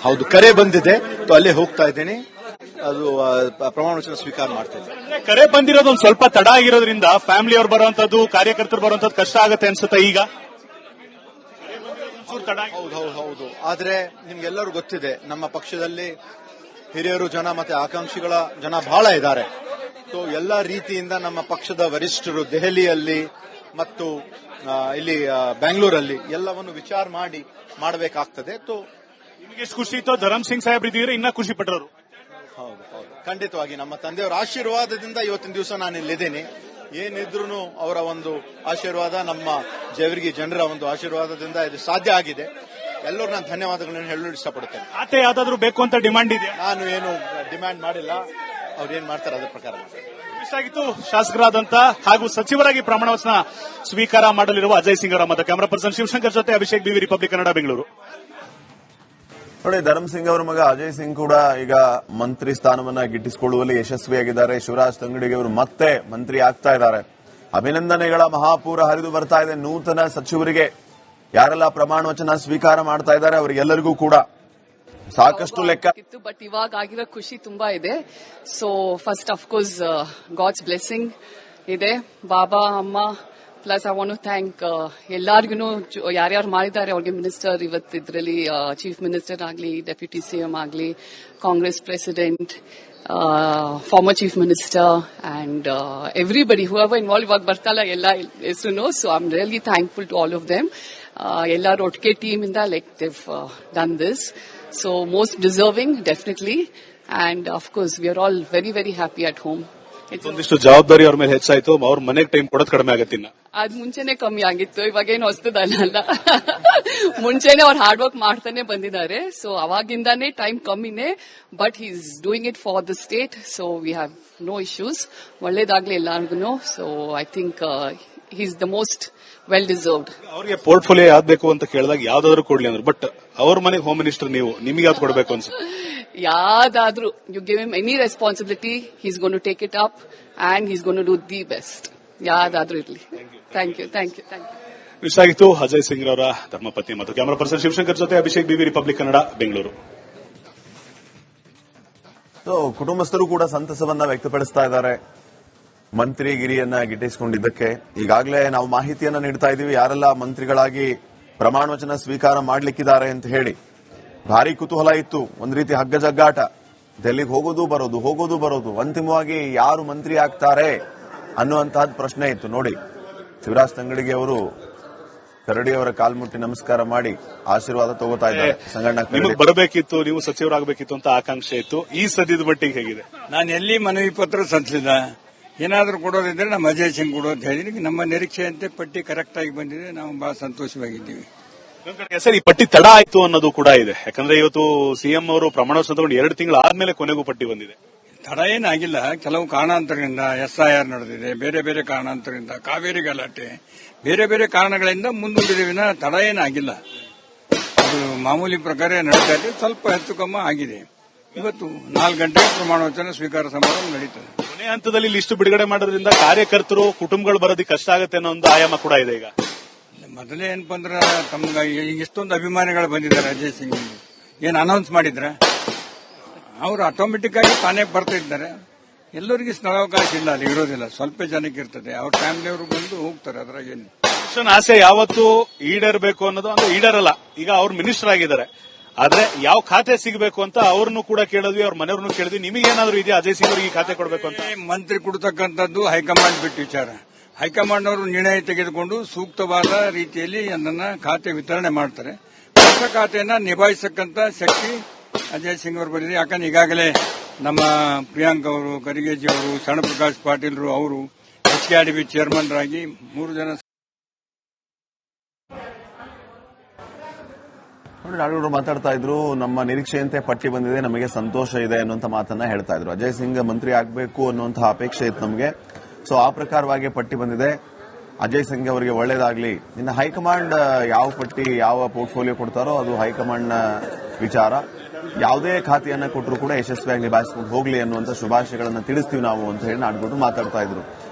ಹೌದು, ಕರೆ ಬಂದಿದೆ. ಅಲ್ಲೇ ಹೋಗ್ತಾ ಇದ್ದೇನೆ. ಅದು ಪ್ರಮಾಣ ವಚನ ಸ್ವೀಕಾರ ಮಾಡ್ತಿದ್ದೆ. ಕರೆ ಬಂದಿರೋದು ಒಂದು ಸ್ವಲ್ಪ ತಡ ಆಗಿರೋದ್ರಿಂದ ಫ್ಯಾಮಿಲಿ ಅವ್ರು ಬರುವಂತದ್ದು, ಕಾರ್ಯಕರ್ತರು ಬರುವಂತದ್ದು ಕಷ್ಟ ಆಗುತ್ತೆ ಅನ್ಸುತ್ತೆ ಈಗ. ಹೌದು. ಆದ್ರೆ ನಿಮ್ಗೆಲ್ಲರೂ ಗೊತ್ತಿದೆ, ನಮ್ಮ ಪಕ್ಷದಲ್ಲಿ ಹಿರಿಯರು ಜನ ಮತ್ತೆ ಆಕಾಂಕ್ಷಿಗಳ ಜನ ಬಹಳ ಇದ್ದಾರೆ. ಸೊ ಎಲ್ಲಾ ರೀತಿಯಿಂದ ನಮ್ಮ ಪಕ್ಷದ ವರಿಷ್ಠರು ದೆಹಲಿಯಲ್ಲಿ ಮತ್ತು ಇಲ್ಲಿ ಬೆಂಗಳೂರಲ್ಲಿ ಎಲ್ಲವನ್ನು ವಿಚಾರ ಮಾಡಬೇಕಾಗ್ತದೆ. ನಿಮಗೆ ಎಷ್ಟು ಖುಷಿ ಇತ್ತು ಧರಮ್ ಸಿಂಗ್ ಸಾಹೇಬ್ ಇದ್ದೀರಿ, ಇನ್ನ ಖುಷಿ ಪಟ್ಟರು? ಹೌದು, ಖಂಡಿತವಾಗಿ ನಮ್ಮ ತಂದೆಯವರ ಆಶೀರ್ವಾದದಿಂದ ಇವತ್ತಿನ ದಿವಸ ನಾನು ಇಲ್ಲಿದ್ದೇನೆ. ಏನಿದ್ರು ಅವರ ಒಂದು ಆಶೀರ್ವಾದ, ನಮ್ಮ ಜೇವರ್ಗಿ ಜನರ ಒಂದು ಆಶೀರ್ವಾದದಿಂದ ಇದು ಸಾಧ್ಯ ಆಗಿದೆ. ಎಲ್ಲರೂ ನಾನು ಧನ್ಯವಾದಗಳನ್ನು ಹೇಳಲು ಇಷ್ಟಪಡುತ್ತೇನೆ. ಖಾತೆ ಯಾವ್ದಾದ್ರು ಬೇಕು ಅಂತ ಡಿಮಾಂಡ್ ಇದೆ? ನಾನು ಏನು ಡಿಮ್ಯಾಂಡ್ ಮಾಡಿಲ್ಲ, ಅವ್ರು ಏನ್ ಮಾಡ್ತಾರೆ ಅದ್ರ ಪ್ರಕಾರ. ಇಷ್ಟಾಗಿತ್ತು ಶಾಸಕರಾದಂತ ಹಾಗೂ ಸಚಿವರಾಗಿ ಪ್ರಮಾಣ ವಚನ ಸ್ವೀಕಾರ ಮಾಡಲಿರುವ ಅಜಯ್ ಸಿಂಗ್ ಅವರ ಮತ. ಕ್ಯಾಮರಾ ಪರ್ಸನ್ ಶಿವಶಂಕರ್ ಜೊತೆ ಅಭಿಷೇಕ್ ಬಿವಿ, ರಿಪಬ್ಲಿಕ್ ಕನ್ನಡ, ಬೆಂಗಳೂರು. ನೋಡಿ, ಧರಮ್ ಸಿಂಗ್ ಅವರ ಮಗ ಅಜಯ್ ಸಿಂಗ್ ಕೂಡ ಈಗ ಮಂತ್ರಿ ಸ್ಥಾನವನ್ನ ಗಿಟ್ಟಿಸಿಕೊಳ್ಳುವಲ್ಲಿ ಯಶಸ್ವಿಯಾಗಿದ್ದಾರೆ. ಶಿವರಾಜ್ ತಂಗಡಿಗೆ ಅವರು ಮತ್ತೆ ಮಂತ್ರಿ ಆಗ್ತಾ ಇದ್ದಾರೆ. ಅಭಿನಂದನೆಗಳ ಮಹಾಪೂರ ಹರಿದು ಬರ್ತಾ ಇದೆ ನೂತನ ಸಚಿವರಿಗೆ. ಯಾರೆಲ್ಲ ಪ್ರಮಾಣ ವಚನ ಸ್ವೀಕಾರ ಮಾಡ್ತಾ ಇದ್ದಾರೆ ಅವರಿಗೆಲ್ಲರಿಗೂ ಕೂಡ ಸಾಕಷ್ಟು ಲೆಕ್ಕ ಇತ್ತು, ಬಟ್ ಇವಾಗ ಆಗಿರೋ ಖುಷಿ ತುಂಬಾ ಇದೆ. So first of course god's blessing ಇದೆ, ಬಾಬಾ ಅಮ್ಮ plus I want to thank ಎಲ್ಲಾರ್ಗು ಯಾರ್ಯಾರು ಮಾಡಿದ್ದಾರೆ ಅವ್ರಿಗೆ. ಮಿನಿಸ್ಟರ್ ಇವತ್ತು ಇದರಲ್ಲಿ ಚೀಫ್ ಮಿನಿಸ್ಟರ್ ಆಗಲಿ, ಡೆಪ್ಯೂಟಿ ಸಿಎಂ ಆಗಲಿ, Congress president, former chief minister and everybody whoever involve ಇವಾಗ ಬರ್ತಾಲ್ಲ ಎಲ್ಲ ಹೆಸರು. So I am really thankful to all of them. ಎಲ್ಲರೂ ಒಟ್ಟಿಗೆ ಟೀಮ್ ಇಂದ like they've done this. So most deserving definitely, and of course we are all very very happy at home. ಒಂದಿಷ್ಟು ಜವಾಬ್ದಾರಿ ಅವ್ರ ಮೇಲೆ ಹೆಚ್ಚಾಯ್ತು, ಅವ್ರ ಮನೆಗೆ ಟೈಮ್ ಕೊಡೋದು ಕಡಿಮೆ ಆಗತ್ತಿನ್ನ. ಅದ್ ಮುಂಚೆನೆ ಕಮ್ಮಿ ಆಗಿತ್ತು, ಇವಾಗೇನು ಹೊಸದಲ್ಲ. ಮುಂಚೆನೆ ಅವ್ರು ಹಾರ್ಡ್ ವರ್ಕ್ ಮಾಡ್ತಾನೆ ಬಂದಿದ್ದಾರೆ. ಸೊ ಅವಾಗಿಂದಾನೇ ಟೈಮ್ ಕಮ್ಮಿನೇ, but he is doing it for the state. So we have no issues. ಒಳ್ಳೇದಾಗ್ಲಿ ಎಲ್ಲಾರ್ಗು. So I think he is the most well deserved. ಅವ್ರಿಗೆ ಪೋರ್ಟ್ಫೋಲಿಯೋ ಯಾವ್ದು ಬೇಕು ಅಂತ ಕೇಳಿದಾಗ ಯಾವ್ದಾದ್ರು ಕೊಡ್ಲಿ ಅಂದ್ರು, ಬಟ್ ಅವ್ರ ಮನೆಗೆ ಹೋಮ್ ಮಿನಿಸ್ಟರ್ ನೀವು, ನಿಮಗೆ ಯಾವ್ದು ಕೊಡಬೇಕು ಅನ್ಸುತ್ತೆ? ಯಾವ್ದಾದ್ರು you give him any responsibility, he is gonna take it up and he is gonna do the best. ಯಾವ್ದಾದ್ರು ಇರ್ಲಿ. Thank you. ಇಷ್ಟಾಗಿತ್ತು ಅಜಯ್ ಸಿಂಗ್ ಅವರ ಧರ್ಮಪತ್ನಿ ಮತ್ತು ಕ್ಯಾಮರಾ ಪರ್ಸನ್ ಶಿವಶಂಕರ್ ಜೊತೆ ಅಭಿಷೇಕ್ ಬಿವಿ, ರಿಪಬ್ಲಿಕ್ ಕನ್ನಡ, ಬೆಂಗಳೂರು. ಕುಟುಂಬಸ್ಥರು ಕೂಡ ಸಂತಸವನ್ನ ವ್ಯಕ್ತಪಡಿಸ್ತಾ ಇದ್ದಾರೆ ಮಂತ್ರಿಗಿರಿಯನ್ನ ಗಿಟ್ಟಿಸಿಕೊಂಡಿದ್ದಕ್ಕೆ. ಈಗಾಗಲೇ ನಾವು ಮಾಹಿತಿಯನ್ನ ನೀಡ್ತಾ ಇದ್ದೀವಿ ಯಾರೆಲ್ಲ ಮಂತ್ರಿಗಳಾಗಿ ಪ್ರಮಾಣ ವಚನ ಸ್ವೀಕಾರ ಮಾಡಲಿಕ್ಕಿದ್ದಾರೆ ಅಂತ ಹೇಳಿ. ಭಾರಿ ಕುತೂಹಲ ಇತ್ತು, ಒಂದ್ ರೀತಿ ಹಗ್ಗಜಗ್ಗಾಟ. ಡೆಲ್ಲಿಗೆ ಹೋಗೋದು ಬರೋದು. ಅಂತಿಮವಾಗಿ ಯಾರು ಮಂತ್ರಿ ಆಗ್ತಾರೆ ಅನ್ನುವಂತಹದ್ದು ಪ್ರಶ್ನೆ ಇತ್ತು. ನೋಡಿ, ಶಿವರಾಜ್ ತಂಗಡಿಗೆ ಅವರು ಕರಡಿ ಅವರ ಕಾಲ್ಮುಟ್ಟಿ ನಮಸ್ಕಾರ ಮಾಡಿ ಆಶೀರ್ವಾದ ತಗೋತಾ ಇದ್ದಾರೆ. ಸಂಗಣ್ಣ, ನಿಮಗೆ ಬರಬೇಕಿತ್ತು, ನೀವು ಸಚಿವರಾಗಬೇಕಿತ್ತು ಅಂತ ಆಕಾಂಕ್ಷೆ ಇತ್ತು. ಈ ಸದ್ಯದ ಮಟ್ಟಿಗೆ ಹೇಗಿದೆ? ನಾನು ಎಲ್ಲಿ ಮನವಿ ಪತ್ರ ಸಲ್ಲಿಸಿಲ್ಲ. ಏನಾದರೂ ಕೊಡೋದಿದ್ರೆ ನಮ್ಮ ಅಜಯ್ ಸಿಂಗ್ ಕೊಡೋ ಅಂತ ಹೇಳಿದ್ರೆ ನಮ್ಮ ನಿರೀಕ್ಷೆಯಂತೆ ಪಟ್ಟಿ ಕರೆಕ್ಟ್ ಆಗಿ ಬಂದಿದೆ. ನಾವು ಬಹಳ ಸಂತೋಷವಾಗಿದ್ದೀವಿ. ಸರ್, ಈ ಪಟ್ಟಿ ತಡ ಆಯ್ತು ಅನ್ನೋದು ಕೂಡ ಇದೆ. ಯಾಕಂದ್ರೆ ಇವತ್ತು ಸಿಎಂ ಅವರು ಪ್ರಮಾಣ ವಚನ ತಗೊಂಡು 2 ತಿಂಗಳು ಆದ್ಮೇಲೆ ಕೊನೆಗೂ ಪಟ್ಟಿ ಬಂದಿದೆ. ತಡ ಏನಾಗಿಲ್ಲ, ಕೆಲವು ಕಾರಣಾಂತರದಿಂದ SIR ನಡೆದಿದೆ, ಬೇರೆ ಬೇರೆ ಕಾರಣಾಂತರದಿಂದ ಕಾವೇರಿ ಗಲಾಟೆ, ಬೇರೆ ಬೇರೆ ಕಾರಣಗಳಿಂದ ಮುಂದೂಡಿದ ತಡ ಏನಾಗಿಲ್ಲ. ಅದು ಮಾಮೂಲಿ ಪ್ರಕಾರ ನಡೀತಾ ಇದೆ. ಸ್ವಲ್ಪ ಹೆಚ್ಚು ಕಮ್ಮ ಆಗಿದೆ. ಇವತ್ತು 4 ಗಂಟೆಗೆ ಪ್ರಮಾಣ ವಚನ ಸ್ವೀಕಾರ ಸಮಾರಂಭ ನಡೀತದೆ. ಕೊನೆ ಹಂತದಲ್ಲಿ ಲಿಸ್ಟ್ ಬಿಡುಗಡೆ ಮಾಡೋದ್ರಿಂದ ಕಾರ್ಯಕರ್ತರು, ಕುಟುಂಬಗಳು ಬರೋದಕ್ಕೆ ಕಷ್ಟ ಆಗುತ್ತೆ ಅನ್ನೋ ಒಂದು ಆಯಾಮ ಕೂಡ ಇದೆ. ಈಗ ಮೊದಲೇ ಏನಪ್ಪ ಅಂದ್ರೆ ತಮ್ಗೆ ಎಷ್ಟೊಂದು ಅಭಿಮಾನಿಗಳು ಬಂದಿದ್ದಾರೆ. ಅಜಯ್ ಸಿಂಗ್ ಏನು ಅನೌನ್ಸ್ ಮಾಡಿದ್ರೆ ಅವರು ಆಟೋಮೆಟಿಕ್ ಆಗಿ ತಾನೇ ಬರ್ತಾ ಇದ್ದಾರೆ. ಎಲ್ಲರಿಗೂ ಸ್ಥಳಾವಕಾಶ ಇಲ್ಲ, ಅಲ್ಲಿ ಇರೋದಿಲ್ಲ, ಸ್ವಲ್ಪ ಜನಕ್ಕೆ ಇರ್ತದೆ. ಅವ್ರ ಫ್ಯಾಮಿಲಿಯವರು ಬಂದು ಹೋಗ್ತಾರೆ. ಅದ್ರಾಗೇನು ಆಸೆ ಯಾವತ್ತು ಈಡೇರಬೇಕು ಅನ್ನೋದು ಅಂದ್ರೆ ಈಡೇರಲ್ಲ. ಈಗ ಅವ್ರು ಮಿನಿಸ್ಟರ್ ಆಗಿದ್ದಾರೆ, ಆದ್ರೆ ಯಾವ ಖಾತೆ ಸಿಗಬೇಕು ಅಂತ ಅವ್ರನ್ನು ಕೂಡ ಕೇಳಿದ್ವಿ, ಅವ್ರ ಮನೆಯವ್ರನ್ನು ಕೇಳಿದ್ವಿ. ನಿಮಗೇನಾದ್ರು ಇದೆಯಾ ಅಜಯ್ ಸಿಂಗ್ ಅವರಿಗೆ ಈ ಖಾತೆ ಕೊಡಬೇಕು ಅಂತ? ಮಂತ್ರಿ ಕೊಡ್ತಕ್ಕಂಥದ್ದು ಹೈಕಮಾಂಡ್ ಬಿಟ್ಟು ವಿಚಾರ. ಹೈಕಮಾಂಡ್ ಅವರು ನಿರ್ಣಯ ತೆಗೆದುಕೊಂಡು ಸೂಕ್ತವಾದ ರೀತಿಯಲ್ಲಿ ಅದನ್ನ ಖಾತೆ ವಿತರಣೆ ಮಾಡ್ತಾರೆ. ಹೊಸ ಖಾತೆಯನ್ನ ನಿಭಾಯಿಸತಕ್ಕಂಥ ಶಕ್ತಿ ಅಜಯ್ ಸಿಂಗ್ ಅವರು ಬಂದಿದೆ. ಯಾಕಂದ್ರೆ ಈಗಾಗಲೇ ನಮ್ಮ ಪ್ರಿಯಾಂಕ್ ಅವರು, ಕರಿಗೇಜಿ ಅವರು, ಶರಣಪ್ರಕಾಶ್ ಪಾಟೀಲ್ರು ಅವರು HKRDB ಚೇರ್ಮನ್ ರಾಗಿ 3 ಜನ. ನಾಡಗೌಡರು ಮಾತಾಡ್ತಾ ಇದ್ರು, ನಮ್ಮ ನಿರೀಕ್ಷೆಯಂತೆ ಪಟ್ಟಿ ಬಂದಿದೆ, ನಮಗೆ ಸಂತೋಷ ಇದೆ ಅನ್ನುವಂಥ ಮಾತನ್ನ ಹೇಳ್ತಾ ಇದ್ರು. ಅಜಯ್ ಸಿಂಗ್ ಮಂತ್ರಿ ಆಗಬೇಕು ಅನ್ನುವಂತಹ ಅಪೇಕ್ಷೆ ಇತ್ತು ನಮಗೆ. ಸೊ ಆ ಪ್ರಕಾರವಾಗಿ ಪಟ್ಟಿ ಬಂದಿದೆ. ಅಜಯ್ ಸಿಂಗ್ ಅವರಿಗೆ ಒಳ್ಳೇದಾಗ್ಲಿ. ಇನ್ನು ಹೈಕಮಾಂಡ್ ಯಾವ ಪಟ್ಟಿ, ಯಾವ ಪೋರ್ಟ್ಫೋಲಿಯೋ ಕೊಡ್ತಾರೋ ಅದು ಹೈಕಮಾಂಡ್ನ ವಿಚಾರ. ಯಾವುದೇ ಖಾತೆಯನ್ನ ಕೊಟ್ಟರು ಕೂಡ ಯಶಸ್ವಿಯಾಗಿ ನಿಭಾಯಿಸಿಕೊಂಡು ಹೋಗ್ಲಿ ಅನ್ನುವಂಥ ಶುಭಾಶಯಗಳನ್ನು ತಿಳಿಸ್ತೀವಿ ನಾವು ಅಂತ ಹೇಳಿ ನಾಡಗೌಡರು ಮಾತಾಡ್ತಾ ಇದ್ರು.